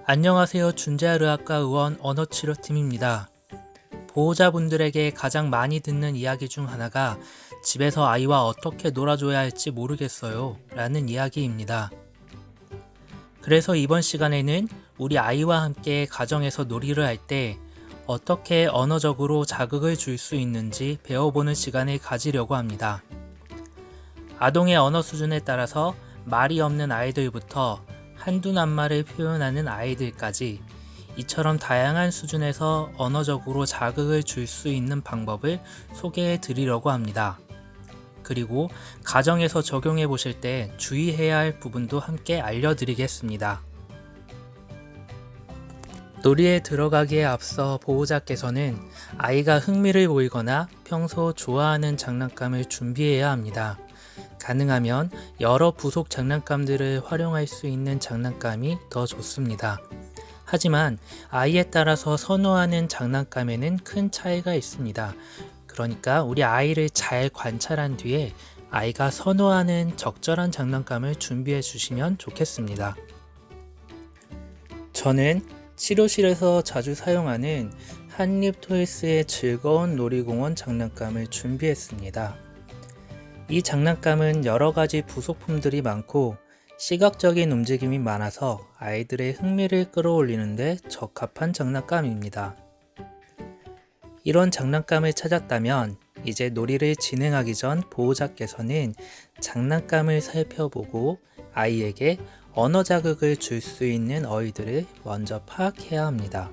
안녕하세요. 준재아르학과 의원 언어치료팀입니다. 보호자분들에게 가장 많이 듣는 이야기 중 하나가 집에서 아이와 어떻게 놀아줘야 할지 모르겠어요 라는 이야기입니다. 그래서 이번 시간에는 우리 아이와 함께 가정에서 놀이를 할 때 어떻게 언어적으로 자극을 줄 수 있는지 배워보는 시간을 가지려고 합니다. 아동의 언어 수준에 따라서 말이 없는 아이들부터 한두 낱말을 표현하는 아이들까지 이처럼 다양한 수준에서 언어적으로 자극을 줄 수 있는 방법을 소개해 드리려고 합니다. 그리고 가정에서 적용해 보실 때 주의해야 할 부분도 함께 알려드리겠습니다. 놀이에 들어가기에 앞서 보호자께서는 아이가 흥미를 보이거나 평소 좋아하는 장난감을 준비해야 합니다. 가능하면 여러 부속 장난감들을 활용할 수 있는 장난감이 더 좋습니다. 하지만 아이에 따라서 선호하는 장난감에는 큰 차이가 있습니다. 그러니까 우리 아이를 잘 관찰한 뒤에 아이가 선호하는 적절한 장난감을 준비해 주시면 좋겠습니다. 저는 치료실에서 자주 사용하는 한립토이스의 즐거운 놀이공원 장난감을 준비했습니다. 이 장난감은 여러 가지 부속품들이 많고 시각적인 움직임이 많아서 아이들의 흥미를 끌어올리는데 적합한 장난감입니다. 이런 장난감을 찾았다면 이제 놀이를 진행하기 전 보호자께서는 장난감을 살펴보고 아이에게 언어 자극을 줄 수 있는 어휘들을 먼저 파악해야 합니다.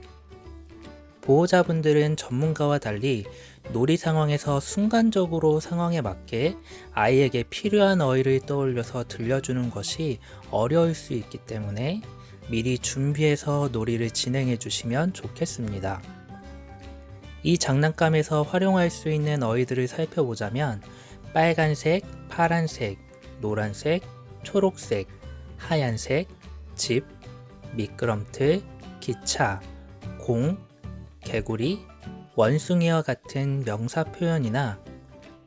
보호자분들은 전문가와 달리 놀이 상황에서 순간적으로 상황에 맞게 아이에게 필요한 어휘를 떠올려서 들려주는 것이 어려울 수 있기 때문에 미리 준비해서 놀이를 진행해 주시면 좋겠습니다. 이 장난감에서 활용할 수 있는 어휘들을 살펴보자면 빨간색, 파란색, 노란색, 초록색, 하얀색, 집, 미끄럼틀, 기차, 공, 개구리, 원숭이와 같은 명사 표현이나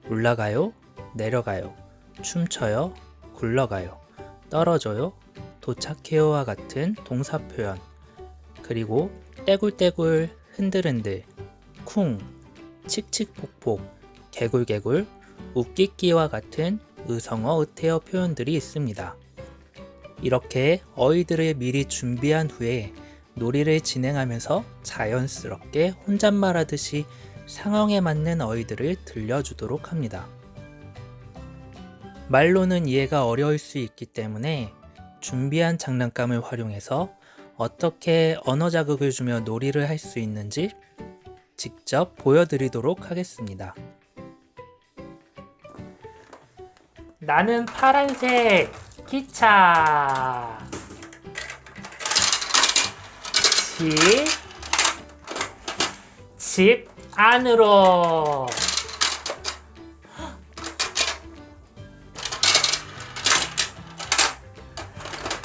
올라가요, 내려가요, 춤춰요, 굴러가요, 떨어져요, 도착해요와 같은 동사 표현, 그리고 떼굴떼굴, 흔들흔들, 쿵, 칙칙폭폭, 개굴개굴, 웃기끼와 같은 의성어, 의태어 표현들이 있습니다. 이렇게 어휘들을 미리 준비한 후에 놀이를 진행하면서 자연스럽게 혼잣말 하듯이 상황에 맞는 어휘들을 들려주도록 합니다. 말로는 이해가 어려울 수 있기 때문에 준비한 장난감을 활용해서 어떻게 언어 자극을 주며 놀이를 할 수 있는지 직접 보여드리도록 하겠습니다. 나는 파란색 기차. 집 안으로.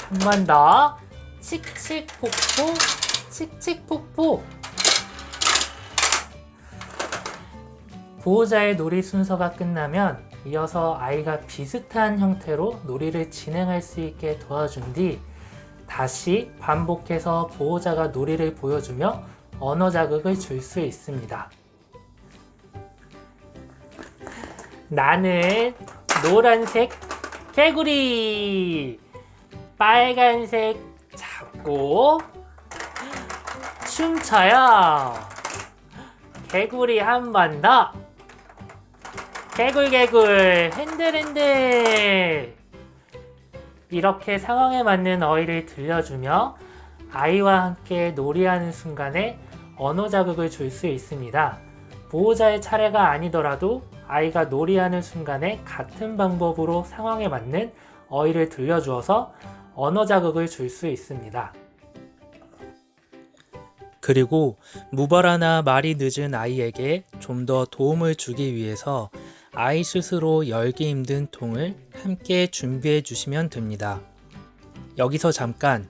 한 번 더. 칙칙폭폭, 칙칙폭폭. 보호자의 놀이 순서가 끝나면 이어서 아이가 비슷한 형태로 놀이를 진행할 수 있게 도와준 뒤 다시 반복해서 보호자가 놀이를 보여주며 언어 자극을 줄 수 있습니다. 나는 노란색 개구리, 빨간색 잡고 춤춰요. 개구리 한 번 더. 개굴개굴 흔들흔들. 이렇게 상황에 맞는 어휘를 들려주며 아이와 함께 놀이하는 순간에 언어 자극을 줄 수 있습니다. 보호자의 차례가 아니더라도 아이가 놀이하는 순간에 같은 방법으로 상황에 맞는 어휘를 들려주어서 언어 자극을 줄 수 있습니다. 그리고 무발화나 말이 늦은 아이에게 좀 더 도움을 주기 위해서 아이 스스로 열기 힘든 통을 함께 준비해 주시면 됩니다. 여기서 잠깐,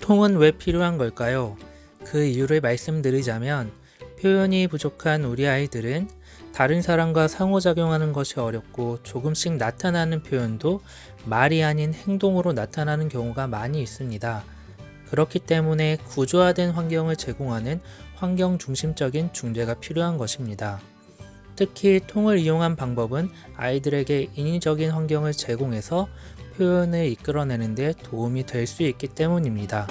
통은 왜 필요한 걸까요? 그 이유를 말씀드리자면 표현이 부족한 우리 아이들은 다른 사람과 상호작용하는 것이 어렵고 조금씩 나타나는 표현도 말이 아닌 행동으로 나타나는 경우가 많이 있습니다. 그렇기 때문에 구조화된 환경을 제공하는 환경 중심적인 중재가 필요한 것입니다. 특히 통을 이용한 방법은 아이들에게 인위적인 환경을 제공해서 표현을 이끌어내는 데 도움이 될 수 있기 때문입니다.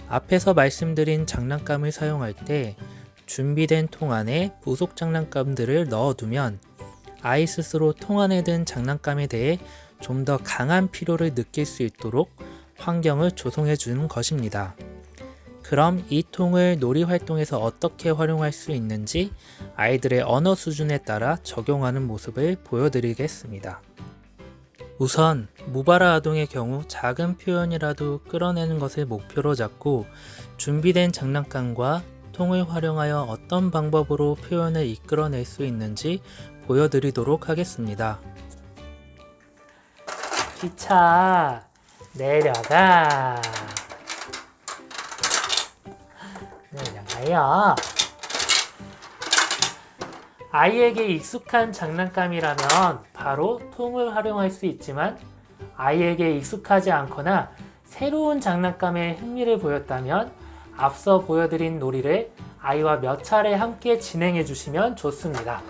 앞에서 말씀드린 장난감을 사용할 때 준비된 통 안에 부속 장난감들을 넣어두면 아이 스스로 통 안에 든 장난감에 대해 좀 더 강한 필요를 느낄 수 있도록 환경을 조성해 주는 것입니다. 그럼 이 통을 놀이 활동에서 어떻게 활용할 수 있는지 아이들의 언어 수준에 따라 적용하는 모습을 보여드리겠습니다. 우선 무바라 아동의 경우 작은 표현이라도 끌어내는 것을 목표로 잡고 준비된 장난감과 통을 활용하여 어떤 방법으로 표현을 이끌어낼 수 있는지 보여드리도록 하겠습니다. 기차 내려가 내려가요. 아이에게 익숙한 장난감이라면 바로 통을 활용할 수 있지만 아이에게 익숙하지 않거나 새로운 장난감에 흥미를 보였다면 앞서 보여드린 놀이를 아이와 몇 차례 함께 진행해 주시면 좋습니다.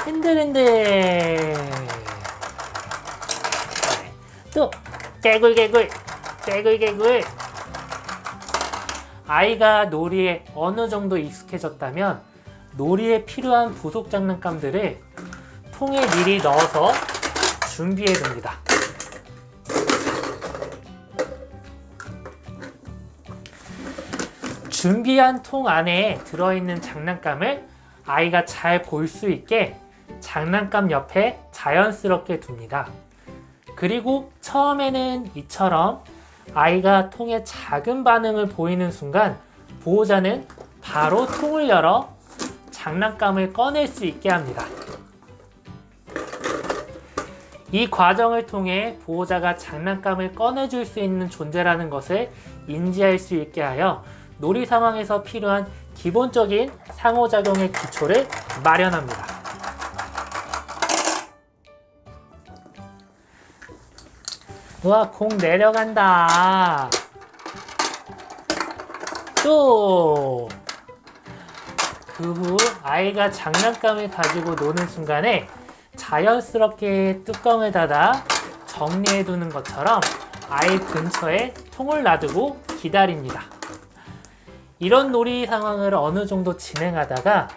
흔들흔들 또 개굴개굴 개굴개굴. 아이가 놀이에 어느 정도 익숙해졌다면 놀이에 필요한 부속 장난감들을 통에 미리 넣어서 준비해 둡니다. 준비한 통 안에 들어있는 장난감을 아이가 잘 볼 수 있게 장난감 옆에 자연스럽게 둡니다. 그리고 처음에는 이처럼 아이가 통에 작은 반응을 보이는 순간 보호자는 바로 통을 열어 장난감을 꺼낼 수 있게 합니다. 이 과정을 통해 보호자가 장난감을 꺼내줄 수 있는 존재라는 것을 인지할 수 있게 하여 놀이 상황에서 필요한 기본적인 상호작용의 기초를 마련합니다. 우와, 공 내려간다. 또 그 후 아이가 장난감을 가지고 노는 순간에 자연스럽게 뚜껑을 닫아 정리해 두는 것처럼 아이 근처에 통을 놔두고 기다립니다. 이런 놀이 상황을 어느 정도 진행하다가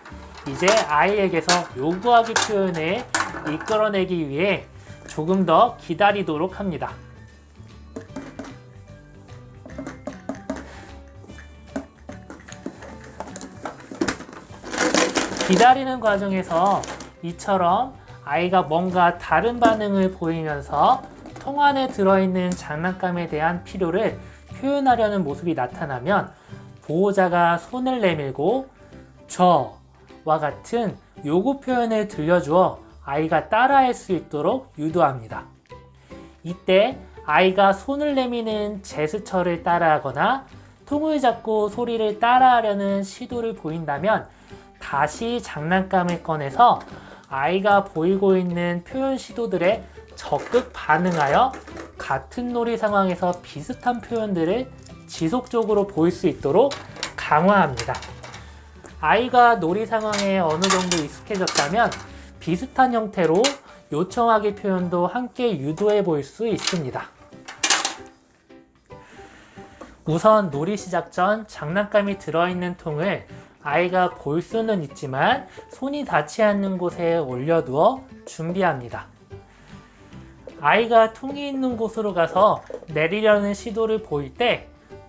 이제 아이에게서 요구하기 표현을 이끌어내기 위해 조금 더 기다리도록 합니다. 기다리는 과정에서 이처럼 아이가 뭔가 다른 반응을 보이면서 통 안에 들어있는 장난감에 대한 필요를 표현하려는 모습이 나타나면 보호자가 손을 내밀고 저와 같은 요구 표현을 들려주어 아이가 따라할 수 있도록 유도합니다. 이때 아이가 손을 내미는 제스처를 따라하거나 통을 잡고 소리를 따라하려는 시도를 보인다면 다시 장난감을 꺼내서 아이가 보이고 있는 표현 시도들에 적극 반응하여 같은 놀이 상황에서 비슷한 표현들을 지속적으로 보일 수 있도록 강화합니다. 아이가 놀이 상황에 어느 정도 익숙해졌다면 비슷한 형태로 요청하기 표현도 함께 유도해 볼 수 있습니다. 우선 놀이 시작 전 장난감이 들어있는 통을 아이가 볼 수는 있지만 손이 닿지 않는 곳에 올려두어 준비합니다. 아이가 통이 있는 곳으로 가서 내리려는 시도를 보일 때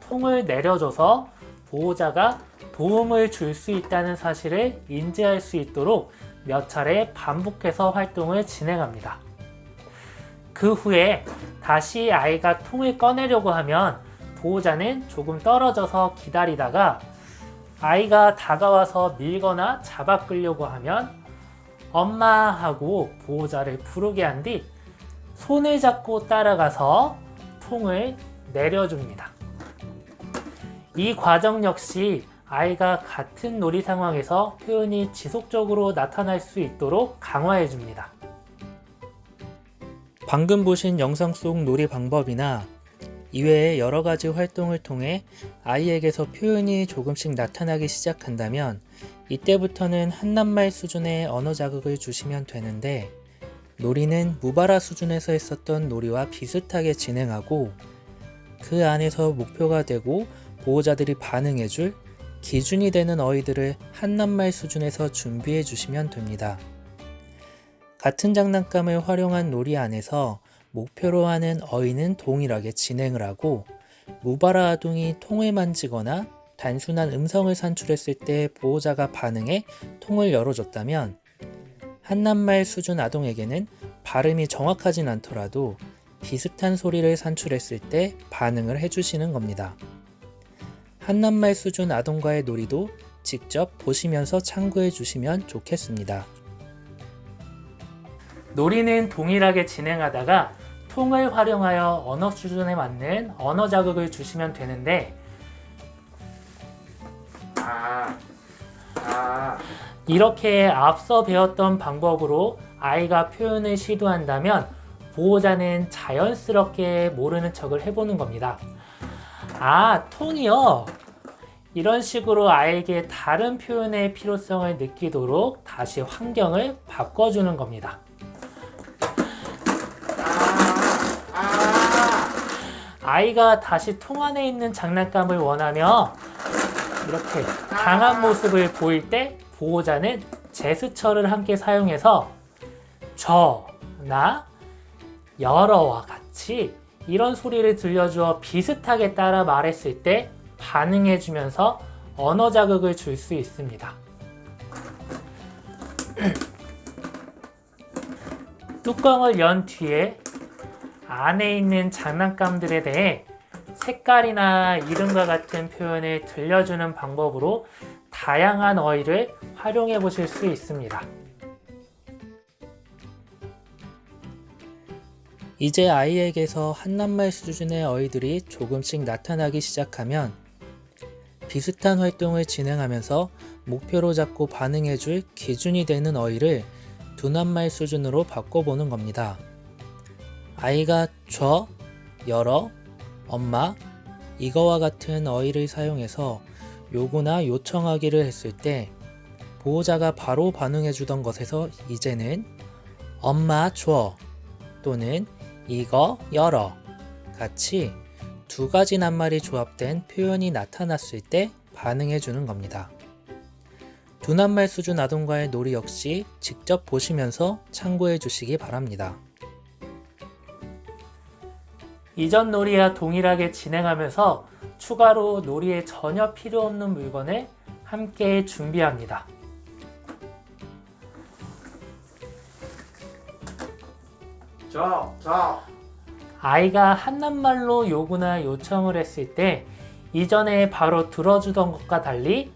통을 내려줘서 보호자가 도움을 줄 수 있다는 사실을 인지할 수 있도록 몇 차례 반복해서 활동을 진행합니다. 그 후에 다시 아이가 통을 꺼내려고 하면 보호자는 조금 떨어져서 기다리다가 아이가 다가와서 밀거나 잡아 끌려고 하면 엄마 하고 보호자를 부르게 한 뒤 손을 잡고 따라가서 통을 내려줍니다. 이 과정 역시 아이가 같은 놀이 상황에서 표현이 지속적으로 나타날 수 있도록 강화해 줍니다. 방금 보신 영상 속 놀이 방법이나 이외에 여러 가지 활동을 통해 아이에게서 표현이 조금씩 나타나기 시작한다면 이때부터는 한낱말 수준의 언어 자극을 주시면 되는데, 놀이는 무바라 수준에서 했었던 놀이와 비슷하게 진행하고 그 안에서 목표가 되고 보호자들이 반응해줄 기준이 되는 어휘들을 한낱말 수준에서 준비해 주시면 됩니다. 같은 장난감을 활용한 놀이 안에서 목표로 하는 어휘는 동일하게 진행을 하고, 무바라 아동이 통을 만지거나 단순한 음성을 산출했을 때 보호자가 반응해 통을 열어줬다면, 한낱말 수준 아동에게는 발음이 정확하진 않더라도 비슷한 소리를 산출했을 때 반응을 해주시는 겁니다. 한낱말 수준 아동과의 놀이도 직접 보시면서 참고해 주시면 좋겠습니다. 놀이는 동일하게 진행하다가 통을 활용하여 언어 수준에 맞는 언어 자극을 주시면 되는데, 이렇게 앞서 배웠던 방법으로 아이가 표현을 시도한다면 보호자는 자연스럽게 모르는 척을 해보는 겁니다. 통이요? 이런 식으로 아이에게 다른 표현의 필요성을 느끼도록 다시 환경을 바꿔주는 겁니다. 아이가 다시 통 안에 있는 장난감을 원하며 이렇게 강한 모습을 보일 때 보호자는 제스처를 함께 사용해서 나, 여러와 같이 이런 소리를 들려주어 비슷하게 따라 말했을 때 반응해주면서 언어 자극을 줄 수 있습니다. 뚜껑을 연 뒤에 안에 있는 장난감들에 대해 색깔이나 이름과 같은 표현을 들려주는 방법으로 다양한 어휘를 활용해 보실 수 있습니다. 이제 아이에게서 한낱말 수준의 어휘들이 조금씩 나타나기 시작하면 비슷한 활동을 진행하면서 목표로 잡고 반응해줄 기준이 되는 어휘를 두낱말 수준으로 바꿔보는 겁니다. 아이가 여러, 엄마, 이거와 같은 어휘를 사용해서 요구나 요청하기를 했을 때 보호자가 바로 반응해주던 것에서 이제는 엄마 줘 또는 이거 열어 같이 두 가지 낱말이 조합된 표현이 나타났을 때 반응해주는 겁니다. 두낱말 수준 아동과의 놀이 역시 직접 보시면서 참고해 주시기 바랍니다. 이전 놀이와 동일하게 진행하면서 추가로 놀이에 전혀 필요 없는 물건을 함께 준비합니다. 아이가 한낱말로 요구나 요청을 했을 때 이전에 바로 들어주던 것과 달리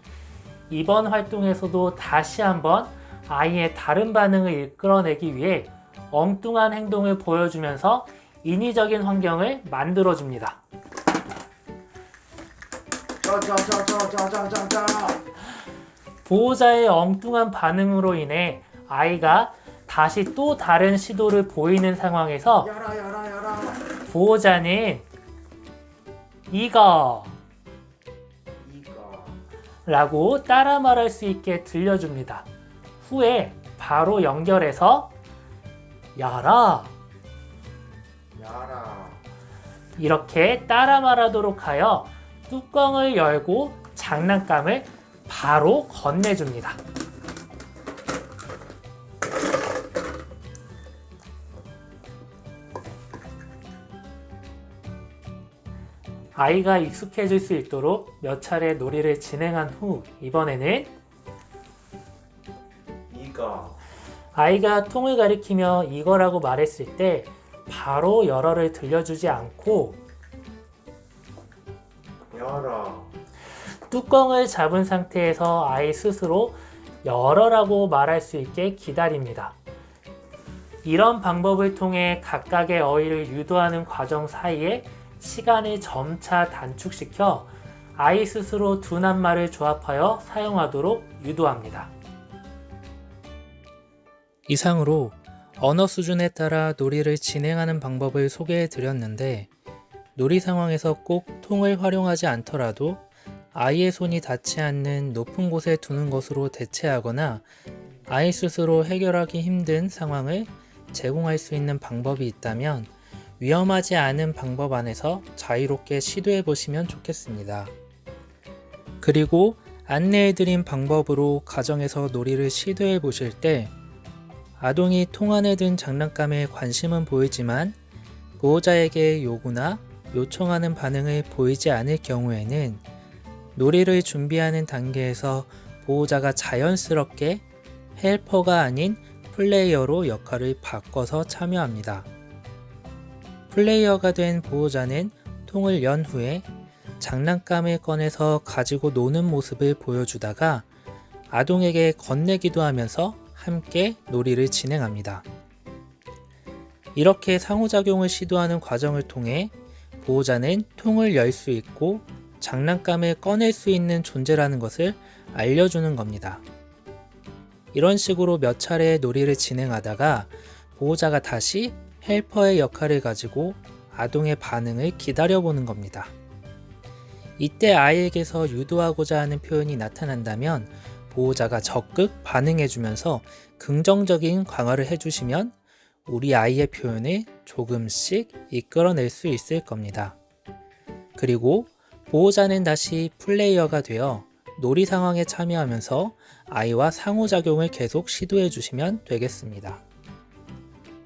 이번 활동에서도 다시 한번 아이의 다른 반응을 이끌어내기 위해 엉뚱한 행동을 보여주면서 인위적인 환경을 만들어줍니다. 보호자의 엉뚱한 반응으로 인해 아이가 다시 또 다른 시도를 보이는 상황에서 보호자는 이거 라고 따라 말할 수 있게 들려줍니다. 후에 바로 연결해서 열어 이렇게 따라 말하도록 하여 뚜껑을 열고 장난감을 바로 건네줍니다. 아이가 익숙해질 수 있도록 몇 차례 놀이를 진행한 후 이번에는 아이가 통을 가리키며 이거라고 말했을 때 바로 열어를 들려주지 않고 뚜껑을 잡은 상태에서 아이 스스로 열어라고 말할 수 있게 기다립니다. 이런 방법을 통해 각각의 어휘를 유도하는 과정 사이에 시간을 점차 단축시켜 아이 스스로 두 낱말을 조합하여 사용하도록 유도합니다. 이상으로 언어 수준에 따라 놀이를 진행하는 방법을 소개해 드렸는데 놀이 상황에서 꼭 통을 활용하지 않더라도 아이의 손이 닿지 않는 높은 곳에 두는 것으로 대체하거나 아이 스스로 해결하기 힘든 상황을 제공할 수 있는 방법이 있다면 위험하지 않은 방법 안에서 자유롭게 시도해 보시면 좋겠습니다. 그리고 안내해드린 방법으로 가정에서 놀이를 시도해 보실 때 아동이 통 안에 든 장난감에 관심은 보이지만 보호자에게 요구나 요청하는 반응을 보이지 않을 경우에는 놀이를 준비하는 단계에서 보호자가 자연스럽게 헬퍼가 아닌 플레이어로 역할을 바꿔서 참여합니다. 플레이어가 된 보호자는 통을 연 후에 장난감을 꺼내서 가지고 노는 모습을 보여주다가 아동에게 건네기도 하면서 함께 놀이를 진행합니다. 이렇게 상호작용을 시도하는 과정을 통해 보호자는 통을 열 수 있고 장난감을 꺼낼 수 있는 존재라는 것을 알려주는 겁니다. 이런 식으로 몇 차례 놀이를 진행하다가 보호자가 다시 헬퍼의 역할을 가지고 아동의 반응을 기다려보는 겁니다. 이때 아이에게서 유도하고자 하는 표현이 나타난다면 보호자가 적극 반응해주면서 긍정적인 강화를 해주시면 우리 아이의 표현을 조금씩 이끌어낼 수 있을 겁니다. 그리고 보호자는 다시 플레이어가 되어 놀이 상황에 참여하면서 아이와 상호작용을 계속 시도해 주시면 되겠습니다.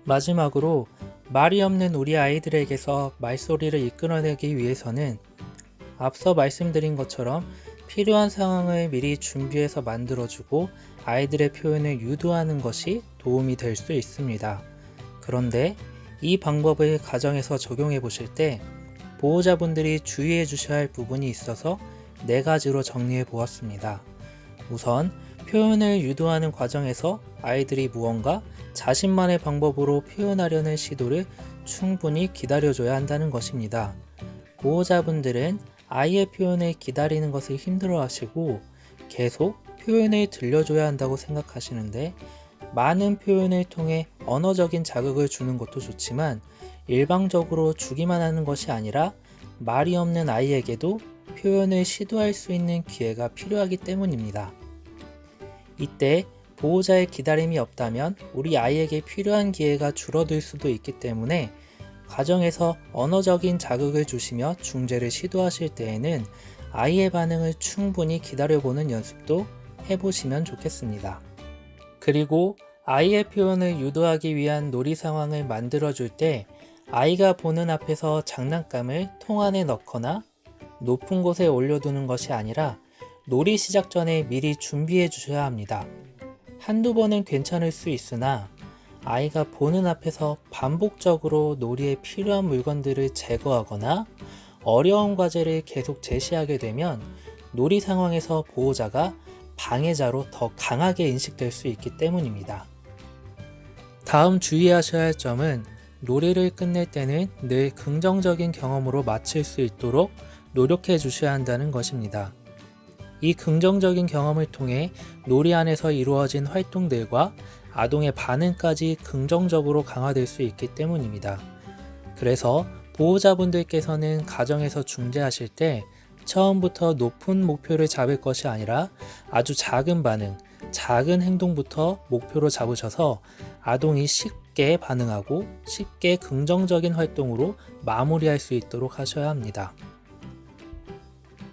마지막으로 말이 없는 우리 아이들에게서 말소리를 이끌어내기 위해서는 앞서 말씀드린 것처럼 필요한 상황을 미리 준비해서 만들어주고 아이들의 표현을 유도하는 것이 도움이 될 수 있습니다. 그런데 이 방법을 가정에서 적용해 보실 때 보호자분들이 주의해 주셔야 할 부분이 있어서 4가지로 정리해 보았습니다. 우선 표현을 유도하는 과정에서 아이들이 무언가 자신만의 방법으로 표현하려는 시도를 충분히 기다려줘야 한다는 것입니다. 보호자분들은 아이의 표현을 기다리는 것을 힘들어 하시고 계속 표현을 들려줘야 한다고 생각하시는데 많은 표현을 통해 언어적인 자극을 주는 것도 좋지만 일방적으로 주기만 하는 것이 아니라 말이 없는 아이에게도 표현을 시도할 수 있는 기회가 필요하기 때문입니다. 이때 보호자의 기다림이 없다면 우리 아이에게 필요한 기회가 줄어들 수도 있기 때문에 가정에서 언어적인 자극을 주시며 중재를 시도하실 때에는 아이의 반응을 충분히 기다려보는 연습도 해보시면 좋겠습니다. 그리고 아이의 표현을 유도하기 위한 놀이 상황을 만들어줄 때 아이가 보는 앞에서 장난감을 통 안에 넣거나 높은 곳에 올려두는 것이 아니라 놀이 시작 전에 미리 준비해 주셔야 합니다. 한두 번은 괜찮을 수 있으나 아이가 보는 앞에서 반복적으로 놀이에 필요한 물건들을 제거하거나 어려운 과제를 계속 제시하게 되면 놀이 상황에서 보호자가 방해자로 더 강하게 인식될 수 있기 때문입니다. 다음 주의하셔야 할 점은 놀이를 끝낼 때는 늘 긍정적인 경험으로 마칠 수 있도록 노력해 주셔야 한다는 것입니다. 이 긍정적인 경험을 통해 놀이 안에서 이루어진 활동들과 아동의 반응까지 긍정적으로 강화될 수 있기 때문입니다. 그래서 보호자분들께서는 가정에서 중재하실 때 처음부터 높은 목표를 잡을 것이 아니라 아주 작은 반응, 작은 행동부터 목표로 잡으셔서 아동이 쉽게 반응하고 쉽게 긍정적인 활동으로 마무리할 수 있도록 하셔야 합니다.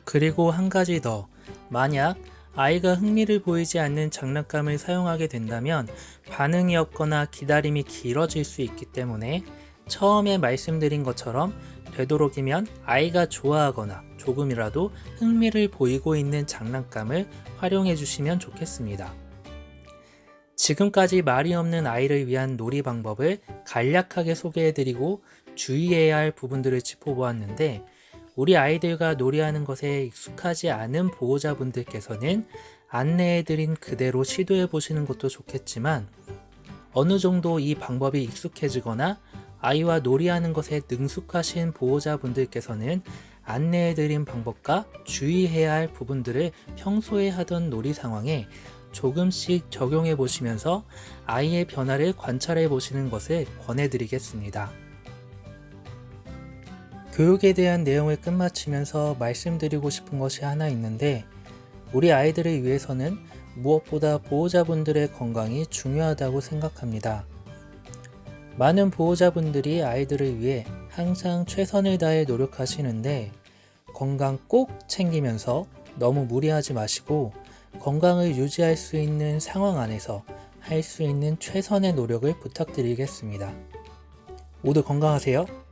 그리고 한 가지 더, 만약 아이가 흥미를 보이지 않는 장난감을 사용하게 된다면 반응이 없거나 기다림이 길어질 수 있기 때문에 처음에 말씀드린 것처럼 되도록이면 아이가 좋아하거나 조금이라도 흥미를 보이고 있는 장난감을 활용해 주시면 좋겠습니다. 지금까지 말이 없는 아이를 위한 놀이 방법을 간략하게 소개해드리고 주의해야 할 부분들을 짚어보았는데 우리 아이들과 놀이하는 것에 익숙하지 않은 보호자분들께서는 안내해드린 그대로 시도해보시는 것도 좋겠지만 어느 정도 이 방법이 익숙해지거나 아이와 놀이하는 것에 능숙하신 보호자분들께서는 안내해드린 방법과 주의해야 할 부분들을 평소에 하던 놀이 상황에 조금씩 적용해 보시면서 아이의 변화를 관찰해 보시는 것을 권해드리겠습니다. 교육에 대한 내용을 끝마치면서 말씀드리고 싶은 것이 하나 있는데, 우리 아이들을 위해서는 무엇보다 보호자분들의 건강이 중요하다고 생각합니다. 많은 보호자분들이 아이들을 위해 항상 최선을 다해 노력하시는데, 건강 꼭 챙기면서 너무 무리하지 마시고 건강을 유지할 수 있는 상황 안에서 할 수 있는 최선의 노력을 부탁드리겠습니다. 모두 건강하세요.